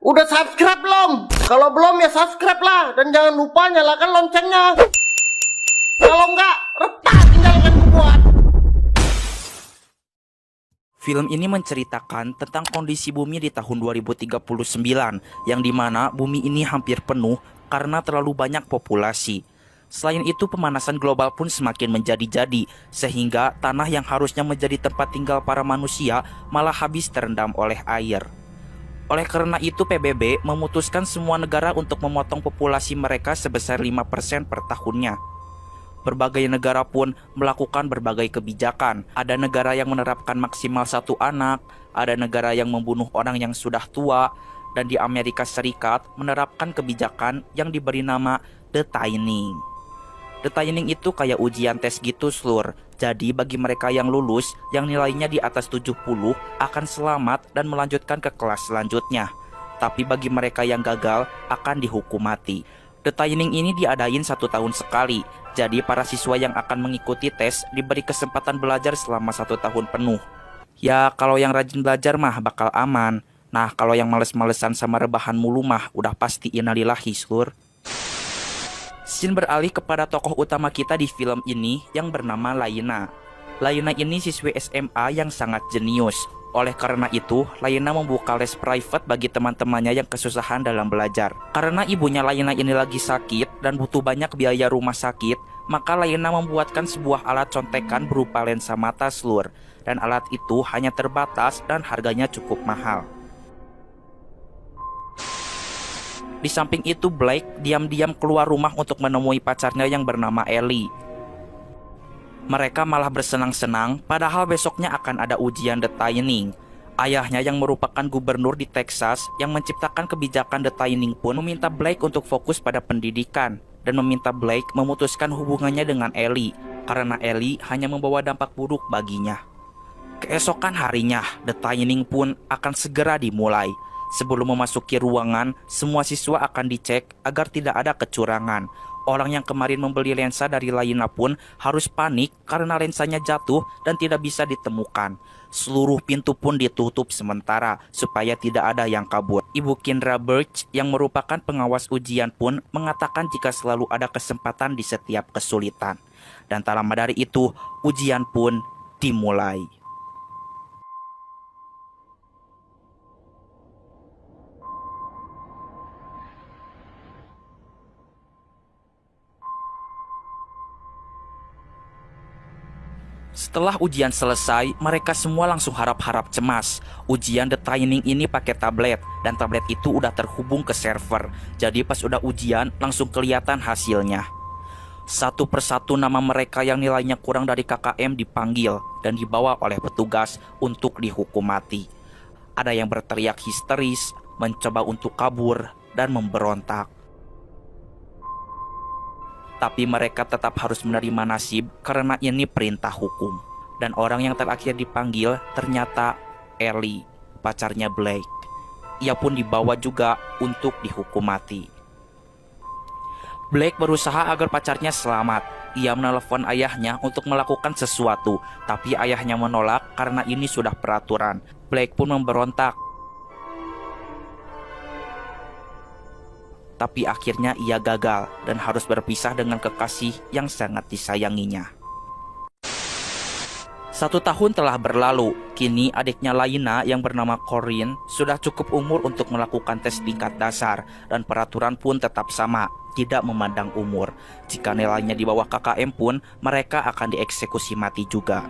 Udah subscribe belum? Kalau belum ya subscribe lah. Dan jangan lupa nyalakan loncengnya. Kalau enggak, retak tinggalkan buat. Film ini menceritakan tentang kondisi bumi di tahun 2039, yang dimana bumi ini hampir penuh karena terlalu banyak populasi. Selain itu, pemanasan global pun semakin menjadi-jadi, sehingga tanah yang harusnya menjadi tempat tinggal para manusia malah habis terendam oleh air. Oleh karena itu, PBB memutuskan semua negara untuk memotong populasi mereka sebesar 5% per tahunnya. Berbagai negara pun melakukan berbagai kebijakan. Ada negara yang menerapkan maksimal 1 anak, ada negara yang membunuh orang yang sudah tua, dan di Amerika Serikat menerapkan kebijakan yang diberi nama The Thinning. The Thinning itu kayak ujian tes gitu, Slur. Jadi bagi mereka yang lulus, yang nilainya di atas 70 akan selamat dan melanjutkan ke kelas selanjutnya. Tapi bagi mereka yang gagal akan dihukum mati. The Thinning ini diadain 1 tahun sekali. Jadi para siswa yang akan mengikuti tes diberi kesempatan belajar selama 1 tahun penuh. Ya kalau yang rajin belajar mah bakal aman. Nah kalau yang males-malesan sama rebahan mulu mah udah pasti innalillahi, Slur. Scene beralih kepada tokoh utama kita di film ini yang bernama Laina. Laina ini siswi SMA yang sangat jenius. Oleh karena itu, Laina membuka les private bagi teman-temannya yang kesusahan dalam belajar. Karena ibunya Laina ini lagi sakit dan butuh banyak biaya rumah sakit, maka Laina membuatkan sebuah alat contekan berupa lensa mata, Slur. Dan alat itu hanya terbatas dan harganya cukup mahal. Di samping itu, Blake diam-diam keluar rumah untuk menemui pacarnya yang bernama Ellie. Mereka malah bersenang-senang, padahal besoknya akan ada ujian The Thinning. Ayahnya yang merupakan gubernur di Texas yang menciptakan kebijakan The Thinning pun meminta Blake untuk fokus pada pendidikan dan meminta Blake memutuskan hubungannya dengan Ellie karena Ellie hanya membawa dampak buruk baginya. Keesokan harinya, The Thinning pun akan segera dimulai. Sebelum memasuki ruangan, semua siswa akan dicek agar tidak ada kecurangan. Orang yang kemarin membeli lensa dari Laina pun harus panik karena lensanya jatuh dan tidak bisa ditemukan. Seluruh pintu pun ditutup sementara supaya tidak ada yang kabur. Ibu Kendra Birch yang merupakan pengawas ujian pun mengatakan jika selalu ada kesempatan di setiap kesulitan. Dan tak lama dari itu, ujian pun dimulai. Setelah ujian selesai, mereka semua langsung harap-harap cemas. Ujian The Thinning ini pakai tablet, dan tablet itu udah terhubung ke server. Jadi pas udah ujian, langsung kelihatan hasilnya. Satu persatu nama mereka yang nilainya kurang dari KKM dipanggil dan dibawa oleh petugas untuk dihukum mati. Ada yang berteriak histeris, mencoba untuk kabur, dan memberontak. Tapi mereka tetap harus menerima nasib karena ini perintah hukum. Dan orang yang terakhir dipanggil ternyata Ellie, pacarnya Blake. Ia pun dibawa juga untuk dihukum mati. Blake berusaha agar pacarnya selamat. Ia menelepon ayahnya untuk melakukan sesuatu, tapi ayahnya menolak karena ini sudah peraturan. Blake pun memberontak. Tapi akhirnya ia gagal dan harus berpisah dengan kekasih yang sangat disayanginya. 1 tahun telah berlalu. Kini adiknya Laina yang bernama Corinne sudah cukup umur untuk melakukan tes tingkat dasar. Dan peraturan pun tetap sama, tidak memandang umur. Jika nilainya di bawah KKM pun, mereka akan dieksekusi mati juga.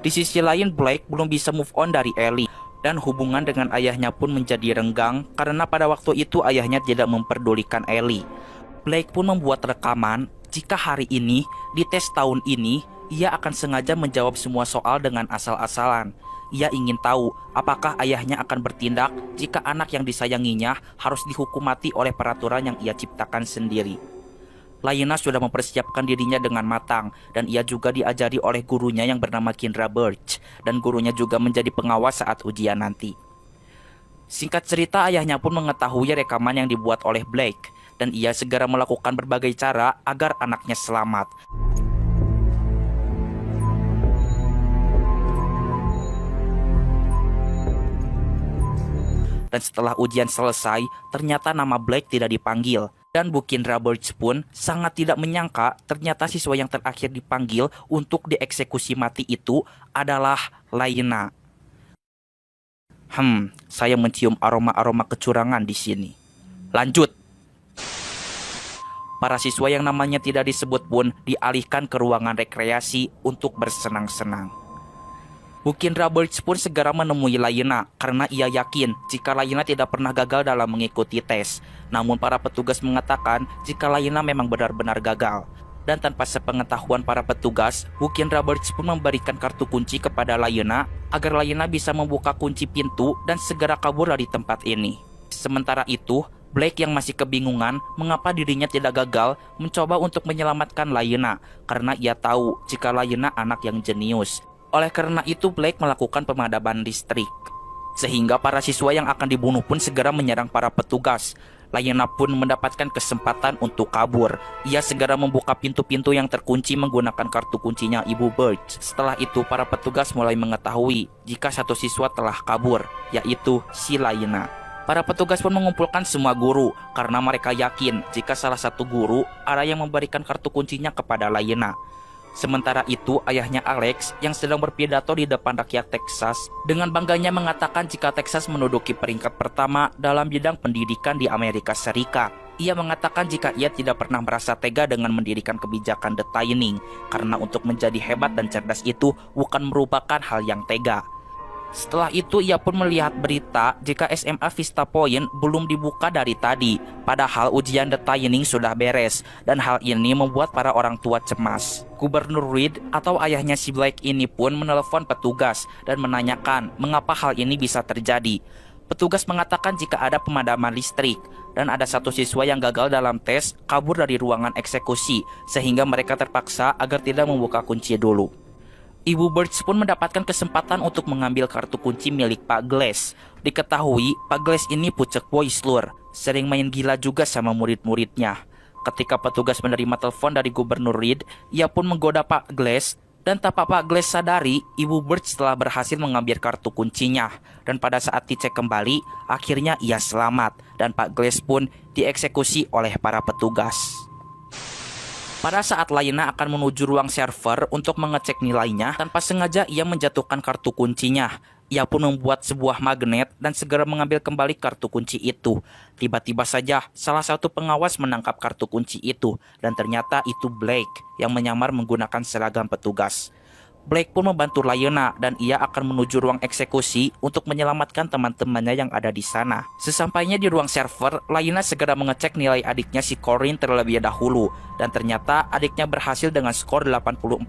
Di sisi lain, Blake belum bisa move on dari Ellie. Dan hubungan dengan ayahnya pun menjadi renggang karena pada waktu itu ayahnya tidak memperdulikan Ellie. Blake pun membuat rekaman jika hari ini, di tes tahun ini, ia akan sengaja menjawab semua soal dengan asal-asalan. Ia ingin tahu apakah ayahnya akan bertindak jika anak yang disayanginya harus dihukum mati oleh peraturan yang ia ciptakan sendiri. Laina sudah mempersiapkan dirinya dengan matang dan ia juga diajari oleh gurunya yang bernama Kendra Birch dan gurunya juga menjadi pengawas saat ujian nanti. Singkat cerita, ayahnya pun mengetahui rekaman yang dibuat oleh Blake dan ia segera melakukan berbagai cara agar anaknya selamat. Dan setelah ujian selesai, ternyata nama Blake tidak dipanggil. Dan Bu Kendra Birch pun sangat tidak menyangka ternyata siswa yang terakhir dipanggil untuk dieksekusi mati itu adalah Laina. Saya mencium aroma-aroma kecurangan di sini. Lanjut. Para siswa yang namanya tidak disebut pun dialihkan ke ruangan rekreasi untuk bersenang-senang. Bu Kendra Birch pun segera menemui Laina karena ia yakin jika Laina tidak pernah gagal dalam mengikuti tes. Namun para petugas mengatakan jika Laina memang benar-benar gagal. Dan tanpa sepengetahuan para petugas, Bu Kendra Birch pun memberikan kartu kunci kepada Laina agar Laina bisa membuka kunci pintu dan segera kabur dari tempat ini. Sementara itu, Blake yang masih kebingungan mengapa dirinya tidak gagal mencoba untuk menyelamatkan Laina karena ia tahu jika Laina anak yang jenius. Oleh karena itu Blake melakukan pemadaman listrik. Sehingga para siswa yang akan dibunuh pun segera menyerang para petugas. Laina pun mendapatkan kesempatan untuk kabur. Ia segera membuka pintu-pintu yang terkunci menggunakan kartu kuncinya Ibu Birch. Setelah itu para petugas mulai mengetahui jika satu siswa telah kabur, yaitu si Laina. Para petugas pun mengumpulkan semua guru karena mereka yakin jika salah satu guru ada yang memberikan kartu kuncinya kepada Laina. Sementara itu ayahnya Alex yang sedang berpidato di depan rakyat Texas dengan bangganya mengatakan jika Texas menduduki peringkat pertama dalam bidang pendidikan di Amerika Serikat. Ia mengatakan jika ia tidak pernah merasa tega dengan mendirikan kebijakan The Timing karena untuk menjadi hebat dan cerdas itu bukan merupakan hal yang tega. Setelah itu ia pun melihat berita jika SMA Vista Point belum dibuka dari tadi, padahal ujian The Timing sudah beres, dan hal ini membuat para orang tua cemas. Gubernur Reed atau ayahnya si Blake ini pun menelepon petugas dan menanyakan mengapa hal ini bisa terjadi. Petugas mengatakan jika ada pemadaman listrik dan ada satu siswa yang gagal dalam tes kabur dari ruangan eksekusi sehingga mereka terpaksa agar tidak membuka kunci dulu. Ibu Birch pun mendapatkan kesempatan untuk mengambil kartu kunci milik Pak Glass. Diketahui Pak Glass ini pucuk boy slur, sering main gila juga sama murid-muridnya. Ketika petugas menerima telepon dari Gubernur Reed, ia pun menggoda Pak Glass. Dan tanpa Pak Glass sadari, Ibu Birch telah berhasil mengambil kartu kuncinya. Dan pada saat dicek kembali, akhirnya ia selamat. Dan Pak Glass pun dieksekusi oleh para petugas. Pada saat Laina akan menuju ruang server untuk mengecek nilainya, tanpa sengaja ia menjatuhkan kartu kuncinya. Ia pun membuat sebuah magnet dan segera mengambil kembali kartu kunci itu. Tiba-tiba saja salah satu pengawas menangkap kartu kunci itu, dan ternyata itu Blake yang menyamar menggunakan seragam petugas. Blake pun membantu Laina dan ia akan menuju ruang eksekusi untuk menyelamatkan teman-temannya yang ada di sana. Sesampainya di ruang server, Laina segera mengecek nilai adiknya si Corinne terlebih dahulu dan ternyata adiknya berhasil dengan skor 84%.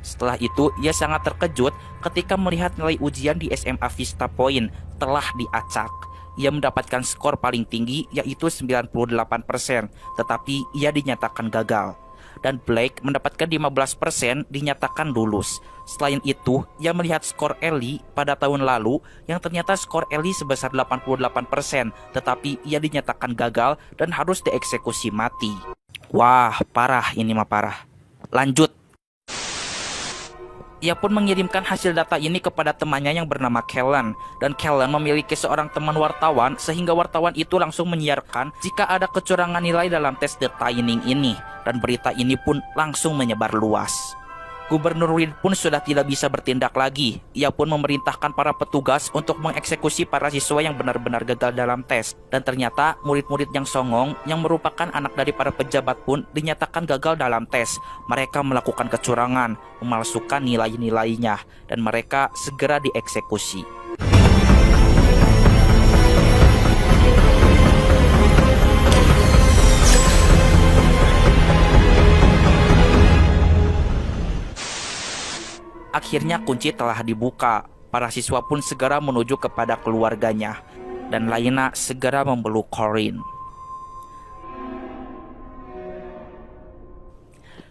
Setelah itu, ia sangat terkejut ketika melihat nilai ujian di SMA Vista Point telah diacak. Ia mendapatkan skor paling tinggi yaitu 98%, tetapi ia dinyatakan gagal. Dan Blake mendapatkan 15% dinyatakan lulus. Selain itu, ia melihat skor Ellie pada tahun lalu yang ternyata skor Ellie sebesar 88%, tetapi ia dinyatakan gagal dan harus dieksekusi mati. Wah, parah ini mah parah. Lanjut. Ia pun mengirimkan hasil data ini kepada temannya yang bernama Kellen. Dan Kellen memiliki seorang teman wartawan sehingga wartawan itu langsung menyiarkan jika ada kecurangan nilai dalam tes The Timing ini. Dan berita ini pun langsung menyebar luas. Gubernur Reed pun sudah tidak bisa bertindak lagi. Ia pun memerintahkan para petugas untuk mengeksekusi para siswa yang benar-benar gagal dalam tes. Dan ternyata murid-murid yang songong yang merupakan anak dari para pejabat pun dinyatakan gagal dalam tes. Mereka melakukan kecurangan, memalsukan nilai-nilainya, dan mereka segera dieksekusi. Akhirnya kunci telah dibuka. Para siswa pun segera menuju kepada keluarganya. Dan Laina segera memeluk Corinne.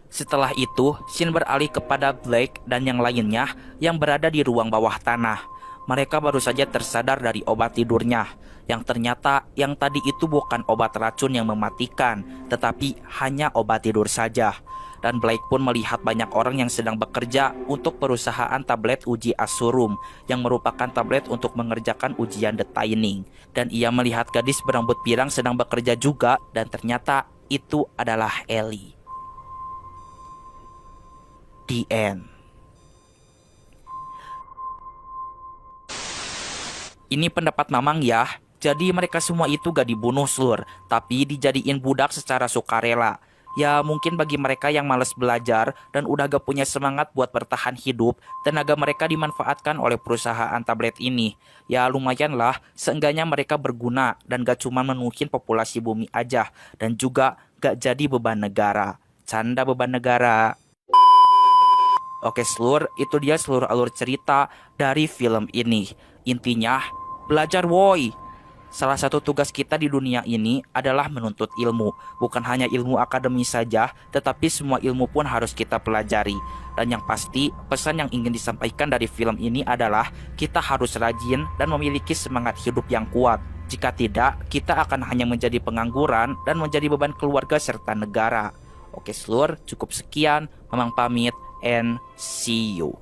Setelah itu, scene beralih kepada Blake dan yang lainnya yang berada di ruang bawah tanah. Mereka baru saja tersadar dari obat tidurnya. Yang ternyata yang tadi itu bukan obat racun yang mematikan, tetapi hanya obat tidur saja. dan Blake pun melihat banyak orang yang sedang bekerja untuk perusahaan tablet uji Asurum yang merupakan tablet untuk mengerjakan ujian The Tining. Dan ia melihat gadis berambut pirang sedang bekerja juga, dan ternyata itu adalah Ellie. The end. Ini pendapat Mamang ya. Jadi mereka semua itu gak dibunuh Slur, tapi dijadiin budak secara sukarela. Ya mungkin bagi mereka yang males belajar dan udah gak punya semangat buat bertahan hidup, tenaga mereka dimanfaatkan oleh perusahaan tablet ini. Ya lumayan lah, seenggaknya mereka berguna dan gak cuma menuhin populasi bumi aja, dan juga gak jadi beban negara. Canda beban negara. Oke Slur, itu dia seluruh alur cerita dari film ini. Intinya, belajar woi. Salah satu tugas kita di dunia ini adalah menuntut ilmu. Bukan hanya ilmu akademis saja, tetapi semua ilmu pun harus kita pelajari. Dan yang pasti, pesan yang ingin disampaikan dari film ini adalah kita harus rajin dan memiliki semangat hidup yang kuat. Jika tidak, kita akan hanya menjadi pengangguran dan menjadi beban keluarga serta negara. Oke Slur, cukup sekian. Mamang pamit and see you.